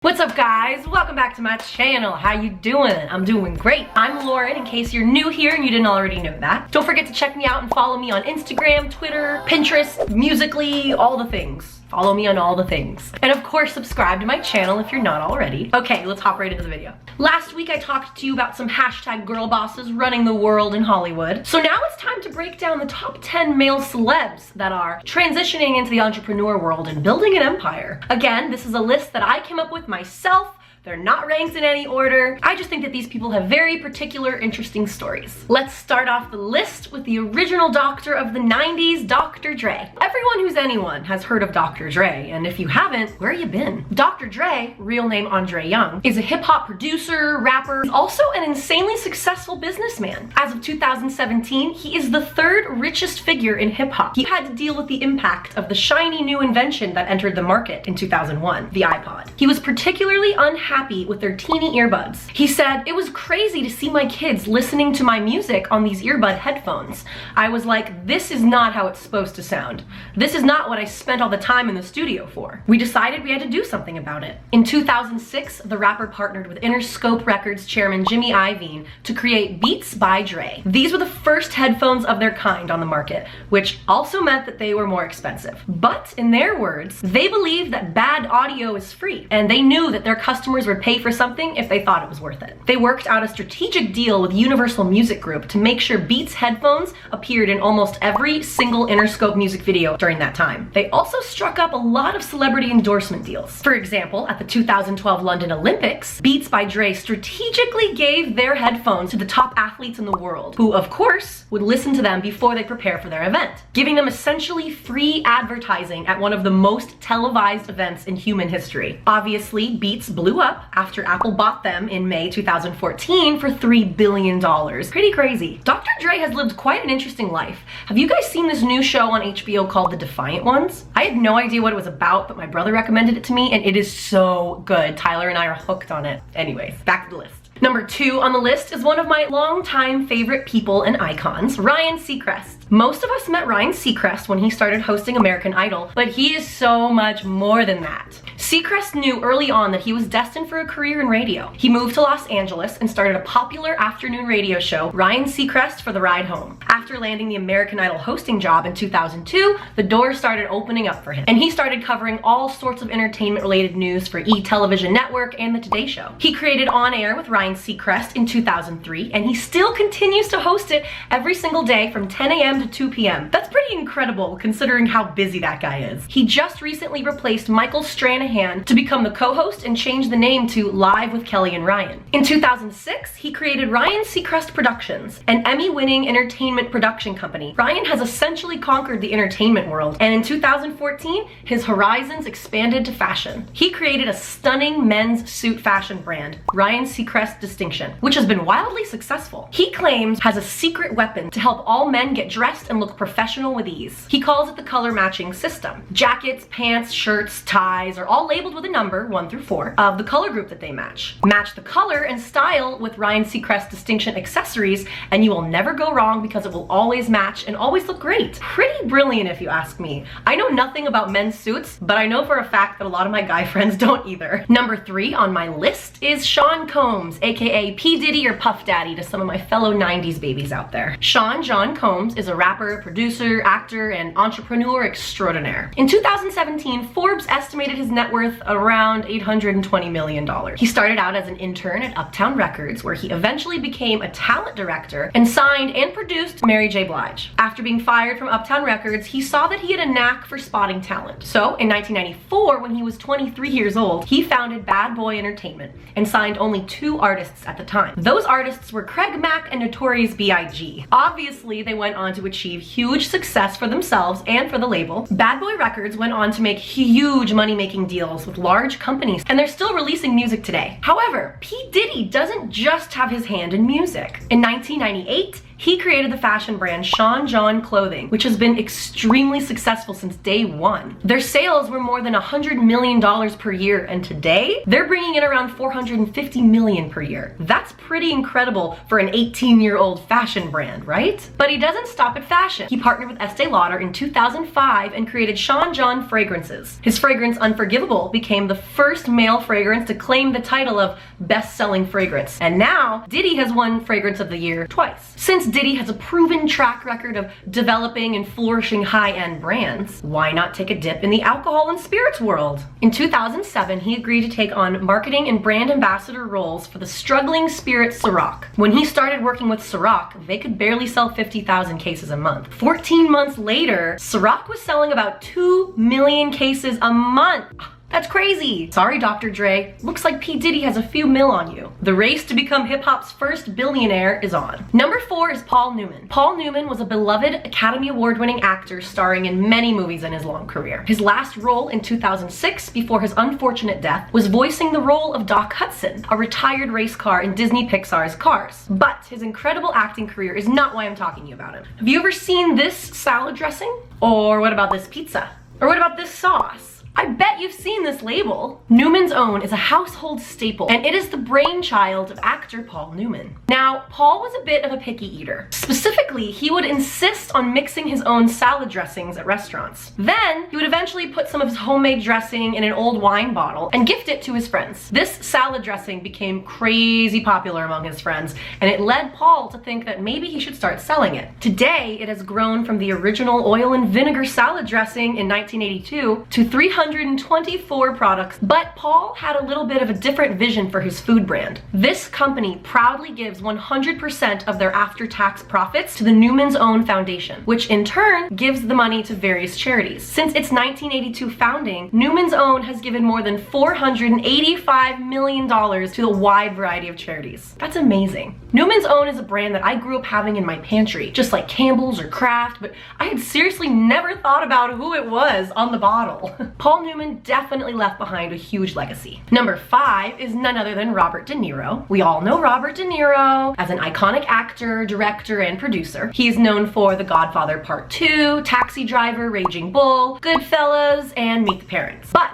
What's up guys? Welcome back to my channel. How you doing? I'm doing great. I'm Lauren, in case you're new here and you didn't already know that. Don't forget to check me out and follow me on Instagram, Twitter, Pinterest, Musical.ly, all the things. Follow me on all the things. And of course, subscribe to my channel if you're not already. Okay, let's hop right into the video. Last week I talked to you about some hashtag girl bosses running the world in Hollywood. So now it's time to break down the top 10 male celebs that are transitioning into the entrepreneur world and building an empire. Again, this is a list that I came up with myself. They're not ranked in any order. I just think that these people have very particular, interesting stories. Let's start off the list with the original doctor of the 90s, Dr. Dre. Everyone who's anyone has heard of Dr. Dre, and if you haven't, where you been? Dr. Dre, real name Andre Young, is a hip-hop producer, rapper, also an insanely successful businessman. As of 2017, he is the third richest figure in hip-hop. He had to deal with the impact of the shiny new invention that entered the market in 2001, the iPod. He was particularly unhappy with their teeny earbuds. He said, "It was crazy to see my kids listening to my music on these earbud headphones. I was like, this is not how it's supposed to sound. This is not what I spent all the time in the studio for." We decided we had to do something about it. In 2006, the rapper partnered with Interscope Records chairman Jimmy Iovine to create Beats by Dre. These were the first headphones of their kind on the market, which also meant that they were more expensive. But in their words, they believed that bad audio is free, and they knew that their customers would pay for something if they thought it was worth it. They worked out a strategic deal with Universal Music Group to make sure Beats headphones appeared in almost every single Interscope music video during that time. They also struck up a lot of celebrity endorsement deals. For example, at the 2012 London Olympics, Beats by Dre strategically gave their headphones to the top athletes in the world, who of course would listen to them before they prepare for their event, giving them essentially free advertising at one of the most televised events in human history. Obviously, Beats blew up after Apple bought them in May 2014 for $3 billion. Pretty crazy. Dr. Dre has lived quite an interesting life. Have you guys seen this new show on HBO called The Defiant Ones? I had no idea what it was about, but my brother recommended it to me and it is so good. Tyler and I are hooked on it. Anyways, back to the list. Number 2 on the list is one of my longtime favorite people and icons, Ryan Seacrest. Most of us met Ryan Seacrest when he started hosting American Idol, but he is so much more than that. Seacrest knew early on that he was destined for a career in radio. He moved to Los Angeles and started a popular afternoon radio show, Ryan Seacrest for the Ride Home. After landing the American Idol hosting job in 2002, the doors started opening up for him, and he started covering all sorts of entertainment-related news for E! Television Network and The Today Show. He created On Air with Ryan Seacrest in 2003, and he still continues to host it every single day from 10 a.m. to 2 p.m. That's pretty incredible considering how busy that guy is. He just recently replaced Michael Stranahan to become the co-host and changed the name to Live with Kelly and Ryan. In 2006, he created Ryan Seacrest Productions, an Emmy-winning entertainment production company. Ryan has essentially conquered the entertainment world, and in 2014, his horizons expanded to fashion. He created a stunning men's suit fashion brand, Ryan Seacrest Distinction, which has been wildly successful. He claims has a secret weapon to help all men get dressed and look professional with ease. He calls it the color matching system. Jackets, pants, shirts, ties are all labeled with a number, 1 through 4, of the color group that they match. Match the color and style with Ryan Seacrest Distinction accessories, and you will never go wrong because it will always match and always look great. Pretty brilliant if you ask me. I know nothing about men's suits, but I know for a fact that a lot of my guy friends don't either. Number 3 on my list is Sean Combs, aka P. Diddy or Puff Daddy to some of my fellow 90s babies out there. Sean John Combs is a rapper, producer, actor, and entrepreneur extraordinaire. In 2017, Forbes estimated his net worth around $820 million. He started out as an intern at Uptown Records, where he eventually became a talent director and signed and produced Mary J. Blige. After being fired from Uptown Records, he saw that he had a knack for spotting talent. So in 1994, when he was 23 years old, he founded Bad Boy Entertainment and signed only 2 artists at the time. Those artists were Craig Mack and Notorious B.I.G. Obviously, they went on to achieve huge success for themselves and for the label. Bad Boy Records went on to make huge money-making deals with large companies, and they're still releasing music today. However, P. Diddy doesn't just have his hand in music. In 1998, He created the fashion brand Sean John Clothing, which has been extremely successful since day one. Their sales were more than $100 million per year, and today they're bringing in around $450 million per year. That's pretty incredible for an 18-year-old fashion brand, right? But he doesn't stop at fashion. He partnered with Estee Lauder in 2005 and created Sean John fragrances. His fragrance Unforgivable became the first male fragrance to claim the title of best-selling fragrance. And now Diddy has won Fragrance of the Year twice. Since Diddy has a proven track record of developing and flourishing high-end brands, why not take a dip in the alcohol and spirits world? In 2007, he agreed to take on marketing and brand ambassador roles for the struggling spirit Ciroc. When he started working with Ciroc, they could barely sell 50,000 cases a month. 14 months later, Ciroc was selling about 2 million cases a month. That's crazy. Sorry, Dr. Dre. Looks like P. Diddy has a few mil on you. The race to become hip-hop's first billionaire is on. Number 4 is Paul Newman. Paul Newman was a beloved Academy Award-winning actor starring in many movies in his long career. His last role in 2006, before his unfortunate death, was voicing the role of Doc Hudson, a retired race car in Disney Pixar's Cars. But his incredible acting career is not why I'm talking to you about him. Have you ever seen this salad dressing? Or what about this pizza? Or what about this sauce? I bet you've seen this label. Newman's Own is a household staple, and it is the brainchild of actor Paul Newman. Now, Paul was a bit of a picky eater. Specifically, he would insist on mixing his own salad dressings at restaurants. Then, he would eventually put some of his homemade dressing in an old wine bottle and gift it to his friends. This salad dressing became crazy popular among his friends, and it led Paul to think that maybe he should start selling it. Today, it has grown from the original oil and vinegar salad dressing in 1982 to 324 products, but Paul had a little bit of a different vision for his food brand. This company proudly gives 100% of their after-tax profits to the Newman's Own Foundation, which in turn gives the money to various charities. Since its 1982 founding, Newman's Own has given more than $485 million to a wide variety of charities. That's amazing. Newman's Own is a brand that I grew up having in my pantry, just like Campbell's or Kraft, but I had seriously never thought about who it was on the bottle. Paul Newman definitely left behind a huge legacy. Number 5 is none other than Robert De Niro. We all know Robert De Niro as an iconic actor, director, and producer. He is known for The Godfather Part 2, Taxi Driver, Raging Bull, Goodfellas, and Meet the Parents. But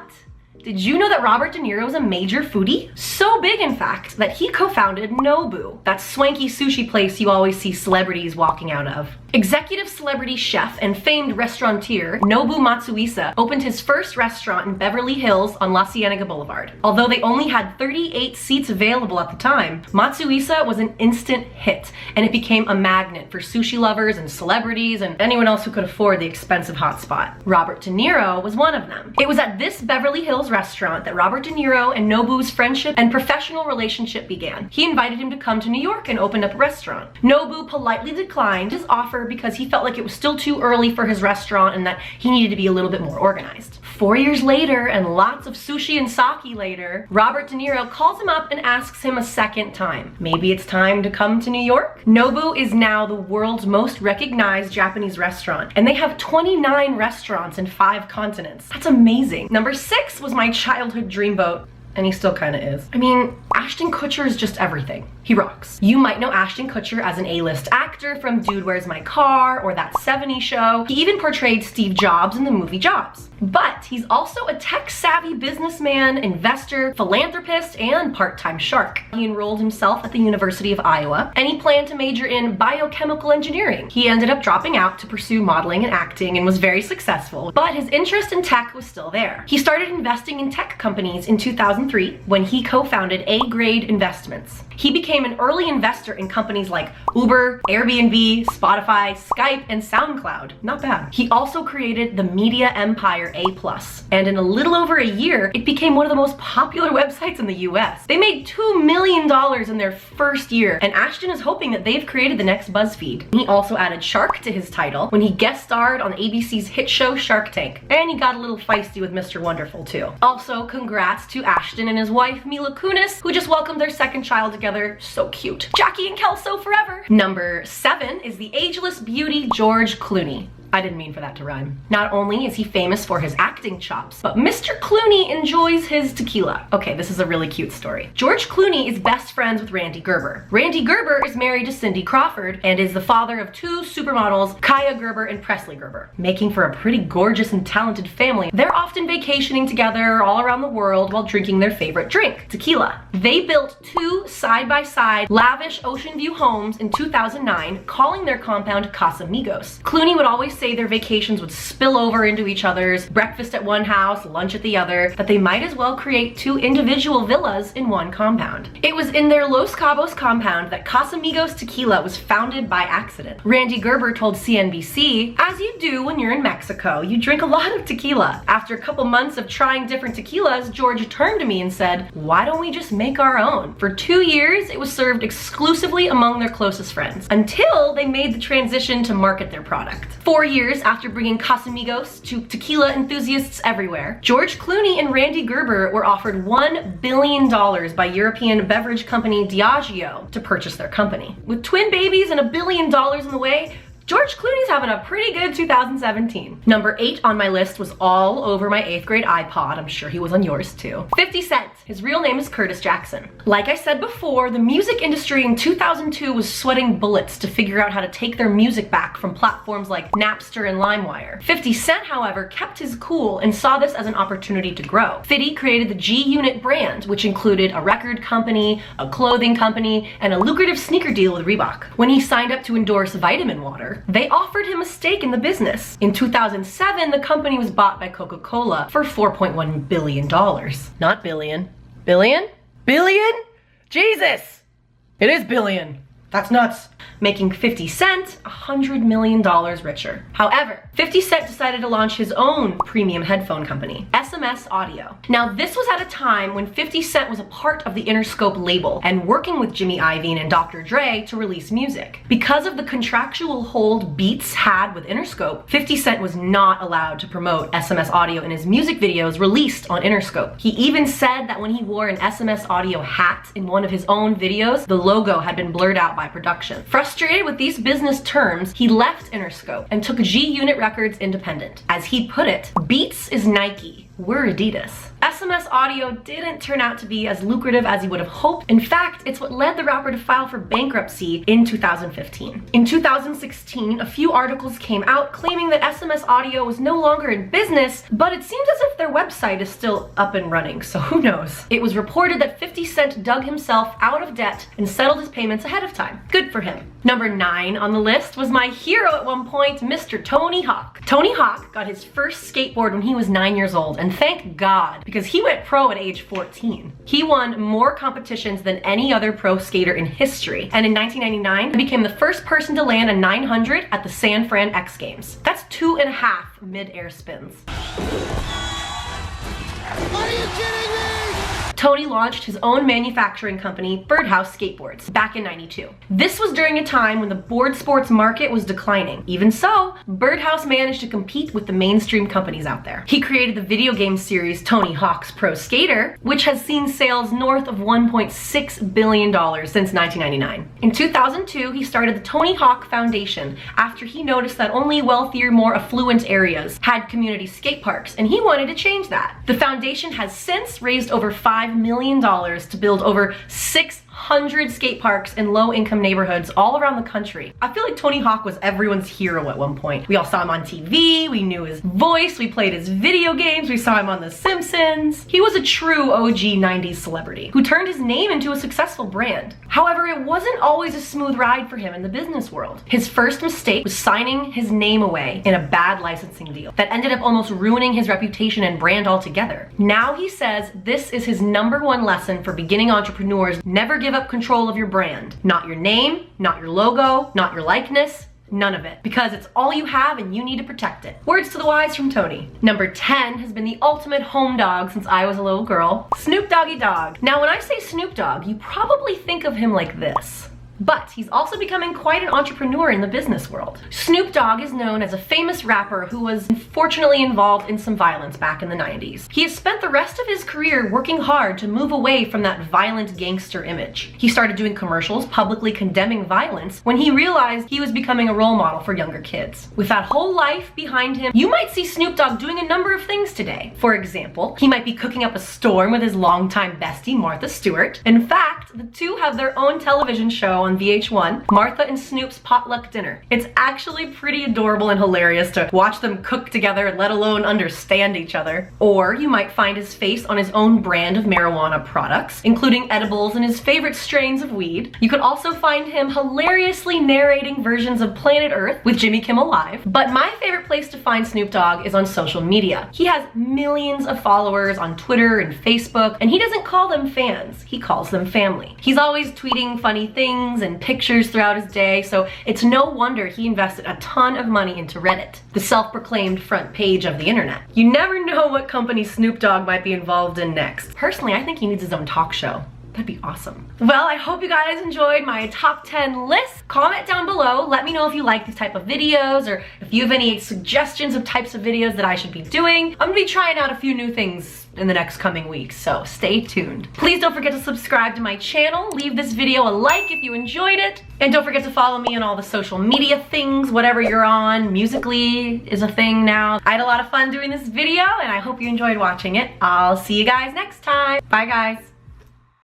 did you know that Robert De Niro is a major foodie? So big, in fact, that he co-founded Nobu, that swanky sushi place you always see celebrities walking out of. Executive celebrity chef and famed restaurateur Nobu Matsuisa opened his first restaurant in Beverly Hills on La Cienega Boulevard. Although they only had 38 seats available at the time, Matsuisa was an instant hit, and it became a magnet for sushi lovers and celebrities and anyone else who could afford the expensive hotspot. Robert De Niro was one of them. It was at this Beverly Hills restaurant that Robert De Niro and Nobu's friendship and professional relationship began. He invited him to come to New York and open up a restaurant. Nobu politely declined his offer because he felt like it was still too early for his restaurant and that he needed to be a little bit more organized. 4 years later and lots of sushi and sake later, Robert De Niro calls him up and asks him a second time. Maybe it's time to come to New York? Nobu is now the world's most recognized Japanese restaurant, and they have 29 restaurants in 5 continents. That's amazing. Number 6 was my childhood dreamboat, and he still kind of is. I mean, Ashton Kutcher is just everything. He rocks. You might know Ashton Kutcher as an A-list actor from Dude, Where's My Car or That 70s Show. He even portrayed Steve Jobs in the movie Jobs. But he's also a tech-savvy businessman, investor, philanthropist, and part-time shark. He enrolled himself at the University of Iowa, and he planned to major in biochemical engineering. He ended up dropping out to pursue modeling and acting and was very successful, but his interest in tech was still there. He started investing in tech companies in 2003 when he co-founded A-Grade Investments. He became an early investor in companies like Uber, Airbnb, Spotify, Skype, and SoundCloud. Not bad. He also created the media empire A+, and in a little over a year, it became one of the most popular websites in the US. They made $2 million in their first year, and Ashton is hoping that they've created the next BuzzFeed. He also added shark to his title when he guest starred on ABC's hit show Shark Tank, and he got a little feisty with Mr. Wonderful too. Also, congrats to Ashton and his wife Mila Kunis, who just welcomed their second child together. So cute. Jackie and Kelso forever. Number 7 is the ageless beauty George Clooney. I didn't mean for that to rhyme. Not only is he famous for his acting chops, but Mr. Clooney enjoys his tequila. Okay, this is a really cute story. George Clooney is best friends with Randy Gerber. Randy Gerber is married to Cindy Crawford and is the father of 2 supermodels, Kaya Gerber and Presley Gerber, making for a pretty gorgeous and talented family. They're often vacationing together all around the world while drinking their favorite drink, tequila. They built 2 side-by-side lavish ocean view homes in 2009, calling their compound Casamigos. Clooney would always say their vacations would spill over into each other's, breakfast at one house, lunch at the other, that they might as well create 2 individual villas in one compound. It was in their Los Cabos compound that Casamigos Tequila was founded by accident. Randy Gerber told CNBC, "As you do when you're in Mexico, you drink a lot of tequila. After a couple months of trying different tequilas, George turned to me and said, why don't we just make our own?" For 2 years, it was served exclusively among their closest friends, until they made the transition to market their product. 4 years after bringing Casamigos to tequila enthusiasts everywhere, George Clooney and Randy Gerber were offered $1 billion by European beverage company Diageo to purchase their company. With twin babies and $1 billion in the way, George Clooney's having a pretty good 2017. Number 8 on my list was all over my 8th grade iPod. I'm sure he was on yours too. 50 Cent. His real name is Curtis Jackson. Like I said before, the music industry in 2002 was sweating bullets to figure out how to take their music back from platforms like Napster and LimeWire. 50 Cent, however, kept his cool and saw this as an opportunity to grow. 50 created the G-Unit brand, which included a record company, a clothing company, and a lucrative sneaker deal with Reebok. When he signed up to endorse vitamin water, they offered him a stake in the business. In 2007, the company was bought by Coca-Cola for $4.1 billion. Not billion. Billion? Billion? Jesus! It is billion. That's nuts. Making 50 Cent $100 million richer. However, 50 Cent decided to launch his own premium headphone company, SMS Audio. Now, this was at a time when 50 Cent was a part of the Interscope label and working with Jimmy Iovine and Dr. Dre to release music. Because of the contractual hold Beats had with Interscope, 50 Cent was not allowed to promote SMS Audio in his music videos released on Interscope. He even said that when he wore an SMS Audio hat in one of his own videos, the logo had been blurred out by production. Frustrated with these business terms, he left Interscope and took G-Unit Records independent. As he put it, Beats is Nike, we're Adidas. SMS Audio didn't turn out to be as lucrative as he would have hoped. In fact, it's what led the rapper to file for bankruptcy in 2015. In 2016, a few articles came out claiming that SMS Audio was no longer in business, but it seems as if their website is still up and running, so who knows? It was reported that 50 Cent dug himself out of debt and settled his payments ahead of time. Good for him. Number 9 on the list was my hero at one point, Mr. Tony Hawk. Tony Hawk got his first skateboard when he was 9 years old, and thank God, because he went pro at age 14. He won more competitions than any other pro skater in history, and in 1999, he became the first person to land a 900 at the San Fran X Games. That's 2.5 mid-air spins. Are you kidding me? Tony launched his own manufacturing company, Birdhouse Skateboards, back in '92. This was during a time when the board sports market was declining. Even so, Birdhouse managed to compete with the mainstream companies out there. He created the video game series Tony Hawk's Pro Skater, which has seen sales north of $1.6 billion since 1999. In 2002, he started the Tony Hawk Foundation after he noticed that only wealthier, more affluent areas had community skate parks, and he wanted to change that. The foundation has since raised over $5 million to build over 600 skate parks in low-income neighborhoods all around the country. I feel like Tony Hawk was everyone's hero at one point. We all saw him on TV, we knew his voice, we played his video games, we saw him on The Simpsons. He was a true OG 90s celebrity who turned his name into a successful brand. However, it wasn't always a smooth ride for him in the business world. His first mistake was signing his name away in a bad licensing deal that ended up almost ruining his reputation and brand altogether. Now he says this is his #1 lesson for beginning entrepreneurs: never give up control of your brand. Not your name, not your logo, not your likeness, none of it. Because it's all you have and you need to protect it. Words to the wise from Tony. Number 10 has been the ultimate home dog since I was a little girl, Snoop Doggy Dogg. Now when I say Snoop Dogg, you probably think of him like this. But he's also becoming quite an entrepreneur in the business world. Snoop Dogg is known as a famous rapper who was unfortunately involved in some violence back in the 90s. He has spent the rest of his career working hard to move away from that violent gangster image. He started doing commercials publicly condemning violence when he realized he was becoming a role model for younger kids. With that whole life behind him, you might see Snoop Dogg doing a number of things today. For example, he might be cooking up a storm with his longtime bestie, Martha Stewart. In fact, the two have their own television show on VH1, Martha and Snoop's Potluck Dinner. It's actually pretty adorable and hilarious to watch them cook together, let alone understand each other. Or you might find his face on his own brand of marijuana products, including edibles and his favorite strains of weed. You could also find him hilariously narrating versions of Planet Earth with Jimmy Kimmel Live. But my favorite place to find Snoop Dogg is on social media. He has millions of followers on Twitter and Facebook, and he doesn't call them fans, he calls them family. He's always tweeting funny things and pictures throughout his day, so it's no wonder he invested a ton of money into Reddit, the self-proclaimed front page of the internet. You never know what company Snoop Dogg might be involved in next. Personally, I think he needs his own talk show. That'd be awesome. Well, I hope you guys enjoyed my top 10 list. Comment down below. Let me know if you like these type of videos or if you have any suggestions of types of videos that I should be doing. I'm gonna be trying out a few new things in the next coming weeks, so stay tuned. Please don't forget to subscribe to my channel. Leave this video a like if you enjoyed it. And don't forget to follow me on all the social media things, whatever you're on. Musical.ly is a thing now. I had a lot of fun doing this video and I hope you enjoyed watching it. I'll see you guys next time. Bye guys.